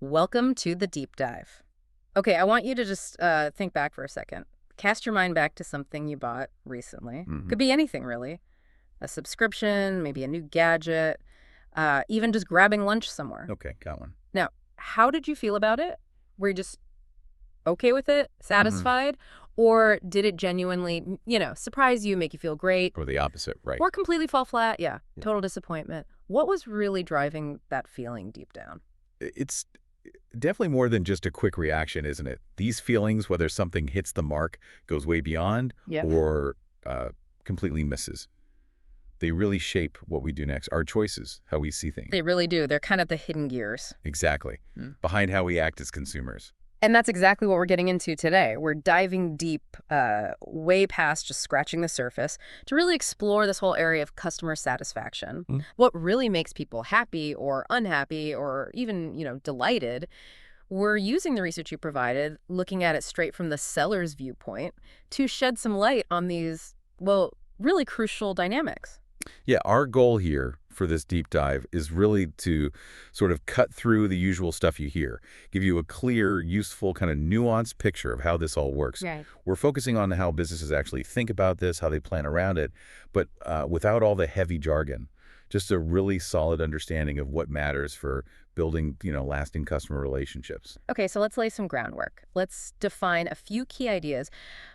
Welcome to the deep dive. Okay, I want you to just think back for a second. Cast your mind back to something you bought recently. Hmm. Could be anything, really. A subscription, maybe a new gadget, even just grabbing lunch somewhere. Okay, got one. Now, how did you feel about it? Were you just okay with it, Hmm. satisfied? Or did it genuinely, surprise you, make you feel great, Or the opposite, right? or completely fall flat? Yeah, Yeah. total disappointment. What was really driving that feeling deep down? It's definitely more than just a quick reaction, isn't it? These feelings, whether something hits the mark, goes way beyond, Yep. or completely misses, they really shape what we do next, our choices, how we see things. They really do. They're kind of the hidden gears. Exactly. Behind how we act as consumers. And that's exactly what we're getting into today. We're diving deep, way past just scratching the surface, to really explore this whole area of customer satisfaction. Mm. What really makes people happy or unhappy or even, delighted. We're using the research you provided, looking at it straight from the seller's viewpoint, to shed some light on these, well, really crucial dynamics. Yeah, our goal here for this deep dive is really to sort of cut through the usual stuff you hear, give you a clear, useful, kind of nuanced picture of how this all works. Right. We're focusing on how businesses actually think about this, how they plan around it, but without all the heavy jargon, just a really solid understanding of what matters for building, lasting customer relationships. Okay, so let's lay some groundwork. Let's define a few key ideas,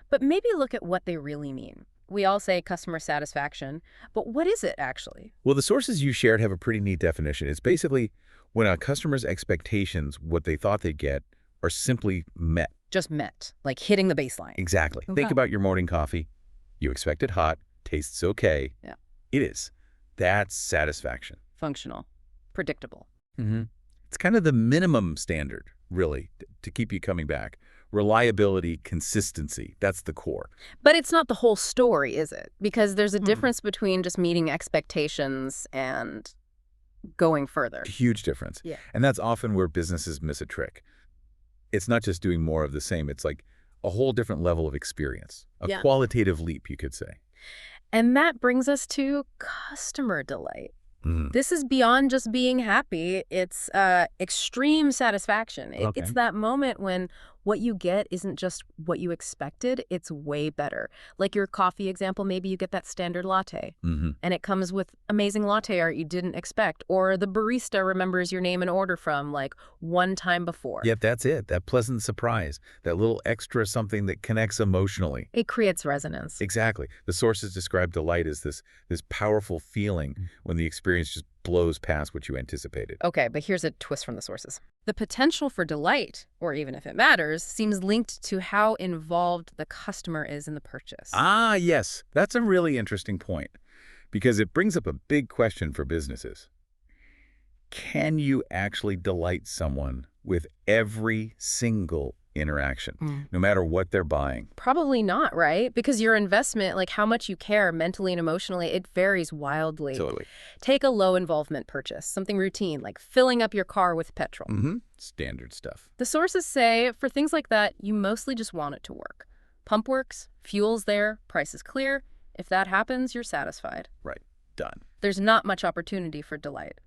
but maybe look at what they really mean. We all say customer satisfaction, but what is it actually? Well, the sources you shared have a pretty neat definition. It's basically when a customer's expectations, what they thought they'd get, are simply met. Just met, like hitting the baseline. Exactly. Think Okay. about your morning coffee. You expect it hot, tastes okay. Yeah. It is. That's satisfaction. Functional, predictable. Hmm. It's kind of the minimum standard, really, to keep you coming back. Reliability, consistency, that's the core. But it's not the whole story, is it? Because there's a Hmm. difference between just meeting expectations and going further. Huge difference. Yeah. And that's often where businesses miss a trick. It's not just doing more of the same. It's like a whole different level of experience, a Yeah. qualitative leap, you could say. And that brings us to customer delight. Mhm. This is beyond just being happy. It's extreme satisfaction. Okay. It's that moment when what you get isn't just what you expected, it's way better. Like your coffee example, maybe you get that standard latte, Hmm. and it comes with amazing latte art you didn't expect, or the barista remembers your name and order from like one time before. Yep, that's it. That pleasant surprise, that little extra something that connects emotionally. It creates resonance. Exactly. The sources describe delight as this powerful feeling when the experience just blows past what you anticipated. Okay, but here's a twist from the sources. The potential for delight, or even if it matters, seems linked to how involved the customer is in the purchase. Ah, yes. That's a really interesting point because it brings up a big question for businesses. Can you actually delight someone with every single interaction, Mm. no matter what they're buying? Probably not, right? Because your investment, like how much you care mentally and emotionally, it varies wildly. Totally. Take a low involvement purchase, something routine, like filling up your car with petrol. Mm-hmm. Standard stuff. The sources say for things like that, you mostly just want it to work. Pump works, fuel's there, price is clear. If that happens, you're satisfied. Right. Done. There's not much opportunity for delight.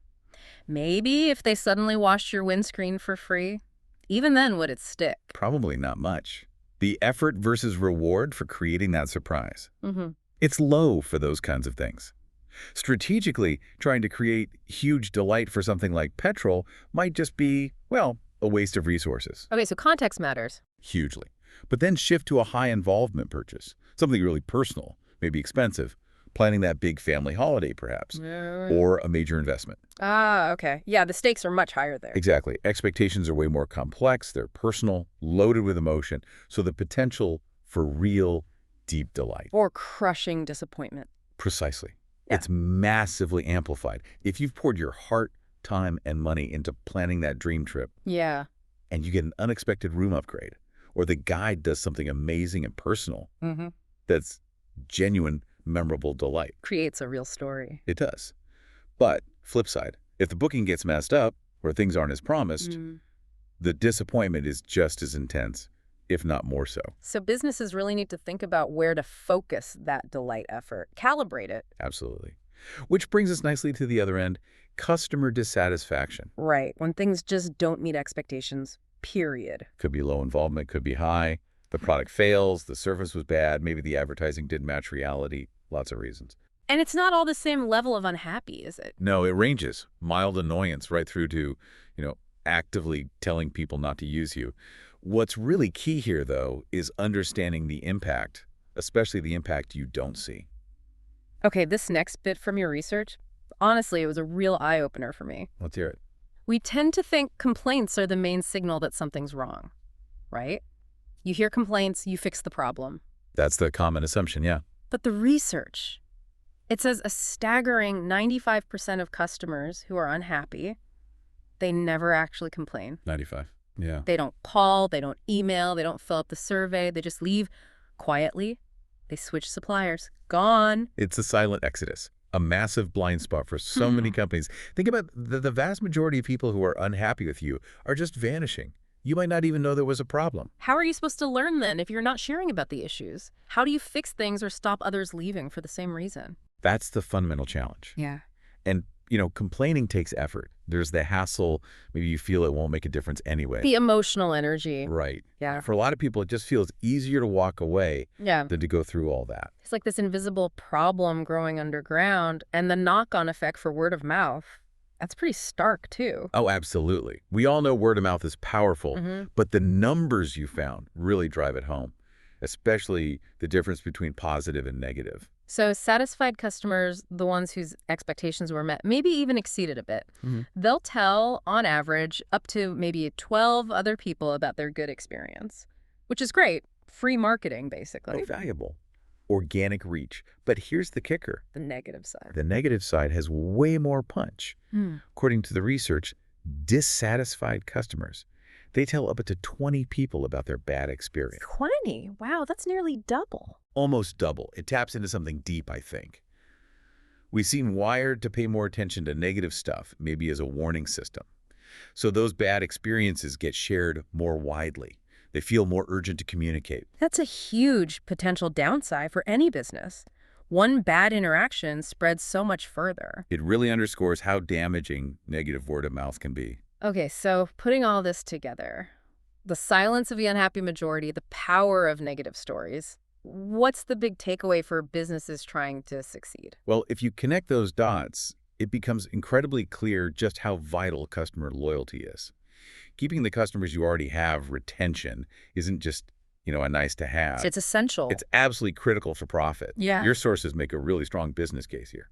Maybe if they suddenly washed your windscreen for free, even then would it stick? Probably not much. The effort versus reward for creating that surprise. Mm-hmm. It's low for those kinds of things. Strategically, trying to create huge delight for something like petrol might just be, well, a waste of resources. Okay, so context matters. Hugely. But then shift to a high-involvement purchase, something really personal, maybe expensive, planning that big family holiday perhaps, or a major investment. Ah, okay. Yeah, the stakes are much higher there. Exactly. Expectations are way more complex, they're personal, loaded with emotion, so the potential for real, deep delight. Or crushing disappointment. Precisely. Yeah. It's massively amplified. If you've poured your heart, time, and money into planning that dream trip, Yeah. and you get an unexpected room upgrade, or the guide does something amazing and personal, Mm-hmm. that's genuine, memorable delight. Creates a real story. It does. But, flip side, if the booking gets messed up, or things aren't as promised, the disappointment is just as intense, if not more so. So businesses really need to think about where to focus that delight effort, calibrate it. Absolutely. Which brings us nicely to the other end, customer dissatisfaction. Right, when things just don't meet expectations, period. Could be low involvement, could be high. The product fails, the service was bad, maybe the advertising didn't match reality. Lots of reasons. And it's not all the same level of unhappy, is it? No, it ranges. Mild annoyance right through to, actively telling people not to use you. What's really key here, though, is understanding the impact, especially the impact you don't see. Okay, this next bit from your research, honestly, it was a real eye-opener for me. Let's hear it. We tend to think complaints are the main signal that something's wrong, right? You hear complaints, you fix the problem. That's the common assumption, yeah. But the research, it says a staggering 95% of customers who are unhappy, they never actually complain. 95. Yeah. They don't call, they don't email, they don't fill up the survey, they just leave quietly. They switch suppliers. Gone. It's a silent exodus, a massive blind spot for so many companies. Think about the vast majority of people who are unhappy with you are just vanishing. You might not even know there was a problem. How are you supposed to learn then if you're not sharing about the issues? How do you fix things or stop others leaving for the same reason? That's the fundamental challenge. Yeah. And, complaining takes effort. There's the hassle. Maybe you feel it won't make a difference anyway. The emotional energy. Right. Yeah. For a lot of people, it just feels easier to walk away Yeah. than to go through all that. It's like this invisible problem growing underground, and the knock-on effect for word of mouth. That's pretty stark, too. Oh, absolutely. We all know word of mouth is powerful, but the numbers you found really drive it home, especially the difference between positive and negative. So satisfied customers, the ones whose expectations were met, maybe even exceeded a bit, they'll tell, on average, up to maybe 12 other people about their good experience, which is great. Free marketing, basically. Very valuable. Organic reach. But here's the kicker. The negative side. The negative side has way more punch. According to the research, dissatisfied customers, they tell up to 20 people about their bad experience. 20? Wow, that's nearly double. Almost double. It taps into something deep, I think. We seem wired to pay more attention to negative stuff, maybe as a warning system. So those bad experiences get shared more widely. They feel more urgent to communicate. That's a huge potential downside for any business. One bad interaction spreads so much further. It really underscores how damaging negative word of mouth can be. Okay, so putting all this together, the silence of the unhappy majority, the power of negative stories, what's the big takeaway for businesses trying to succeed? Well, if you connect those dots, it becomes incredibly clear just how vital customer loyalty is. Keeping the customers you already have, retention, isn't just, a nice to have. It's essential. It's absolutely critical for profit. Yeah. Your sources make a really strong business case here.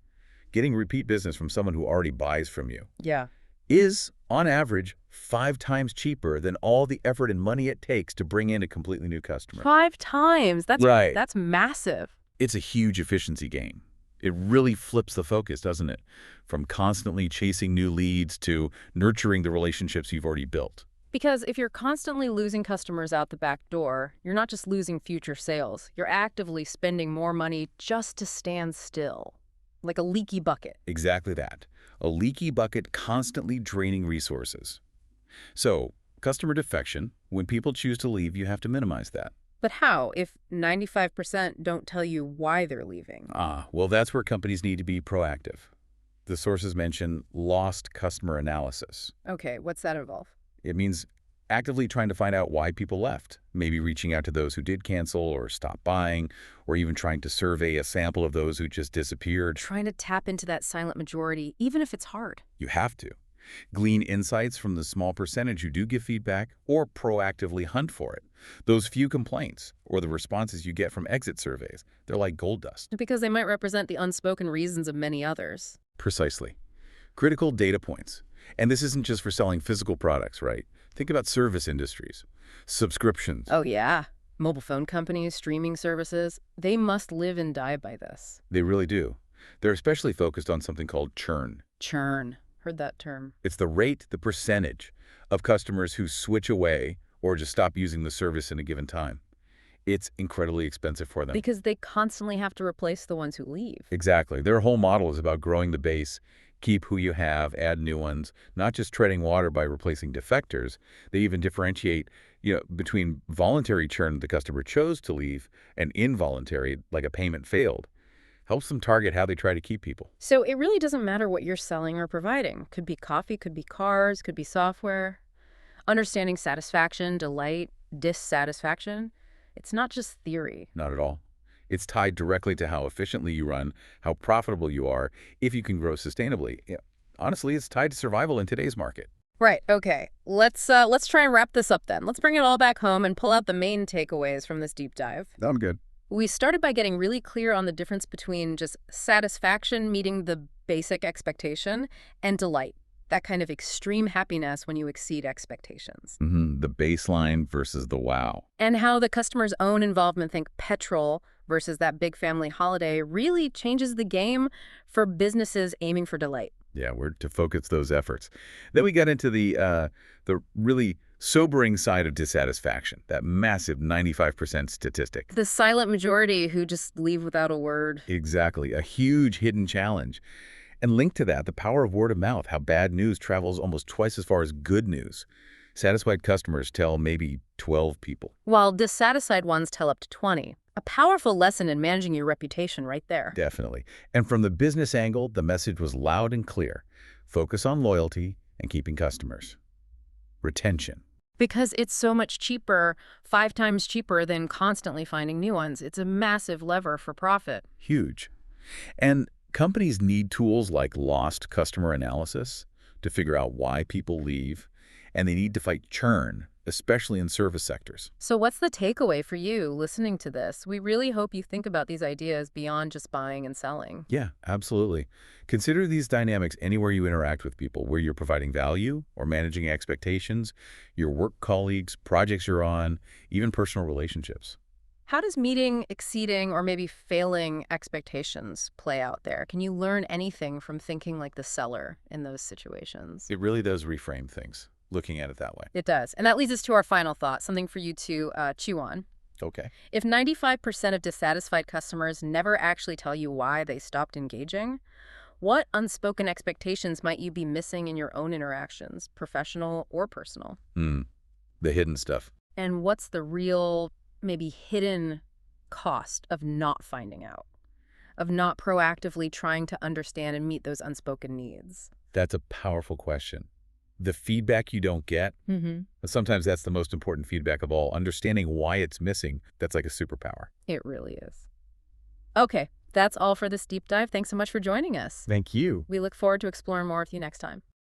Getting repeat business from someone who already buys from you Yeah. is, on average, 5 times cheaper than all the effort and money it takes to bring in a completely new customer. 5 times. Right. That's massive. It's a huge efficiency gain. It really flips the focus, doesn't it? From constantly chasing new leads to nurturing the relationships you've already built. Because if you're constantly losing customers out the back door, you're not just losing future sales. You're actively spending more money just to stand still, like a leaky bucket. Exactly that. A leaky bucket constantly draining resources. So, customer defection, when people choose to leave, you have to minimize that. But how if 95% don't tell you why they're leaving? Well, that's where companies need to be proactive. The sources mention lost customer analysis. Okay, what's that involve? It means actively trying to find out why people left, maybe reaching out to those who did cancel or stop buying, or even trying to survey a sample of those who just disappeared. Trying to tap into that silent majority, even if it's hard. You have to. Glean insights from the small percentage who do give feedback, or proactively hunt for it. Those few complaints, or the responses you get from exit surveys, they're like gold dust. Because they might represent the unspoken reasons of many others. Precisely. Critical data points. And this isn't just for selling physical products, right? Think about service industries, subscriptions. Oh, yeah. Mobile phone companies, streaming services, they must live and die by this. They really do. They're especially focused on something called churn. Churn. Heard that term. It's the rate, the percentage of customers who switch away or just stop using the service in a given time. It's incredibly expensive for them. Because they constantly have to replace the ones who leave. Exactly. Their whole model is about growing the base, keep who you have, add new ones, not just treading water by replacing defectors. They even differentiate, between voluntary churn the customer chose to leave and involuntary, like a payment failed. Helps them target how they try to keep people. So it really doesn't matter what you're selling or providing. Could be coffee, could be cars, could be software. Understanding satisfaction, delight, dissatisfaction, it's not just theory. Not at all. It's tied directly to how efficiently you run, how profitable you are, if you can grow sustainably. Yeah. Honestly, it's tied to survival in today's market. Right, okay. Let's try and wrap this up then. Let's bring it all back home and pull out the main takeaways from this deep dive. I'm good. We started by getting really clear on the difference between just satisfaction, meeting the basic expectation, and delight, that kind of extreme happiness when you exceed expectations. The baseline versus the wow. And how the customer's own involvement, think petrol versus that big family holiday, really changes the game for businesses aiming for delight. Yeah, we're to focus those efforts. Then we got into the really sobering side of dissatisfaction, that massive 95% statistic. The silent majority who just leave without a word. Exactly, a huge hidden challenge. And linked to that, the power of word of mouth, how bad news travels almost twice as far as good news. Satisfied customers tell maybe 12 people. While dissatisfied ones tell up to 20. A powerful lesson in managing your reputation right there. Definitely. And from the business angle, the message was loud and clear. Focus on loyalty and keeping customers. Retention. Because it's so much cheaper, 5 times cheaper than constantly finding new ones. It's a massive lever for profit. Huge. And companies need tools like lost customer analysis to figure out why people leave, and they need to fight churn, especially in service sectors. So what's the takeaway for you listening to this? We really hope you think about these ideas beyond just buying and selling. Yeah, absolutely. Consider these dynamics anywhere you interact with people, where you're providing value or managing expectations, your work colleagues, projects you're on, even personal relationships. How does meeting, exceeding, or maybe failing expectations play out there? Can you learn anything from thinking like the seller in those situations? It really does reframe things, looking at it that way. It does. And that leads us to our final thought, something for you to chew on. Okay. If 95% of dissatisfied customers never actually tell you why they stopped engaging, what unspoken expectations might you be missing in your own interactions, professional or personal? The hidden stuff. And what's the real, maybe hidden cost of not finding out, of not proactively trying to understand and meet those unspoken needs? That's a powerful question. The feedback you don't get, sometimes that's the most important feedback of all. Understanding why it's missing, that's like a superpower. It really is. Okay, that's all for this deep dive. Thanks so much for joining us. Thank you. We look forward to exploring more with you next time.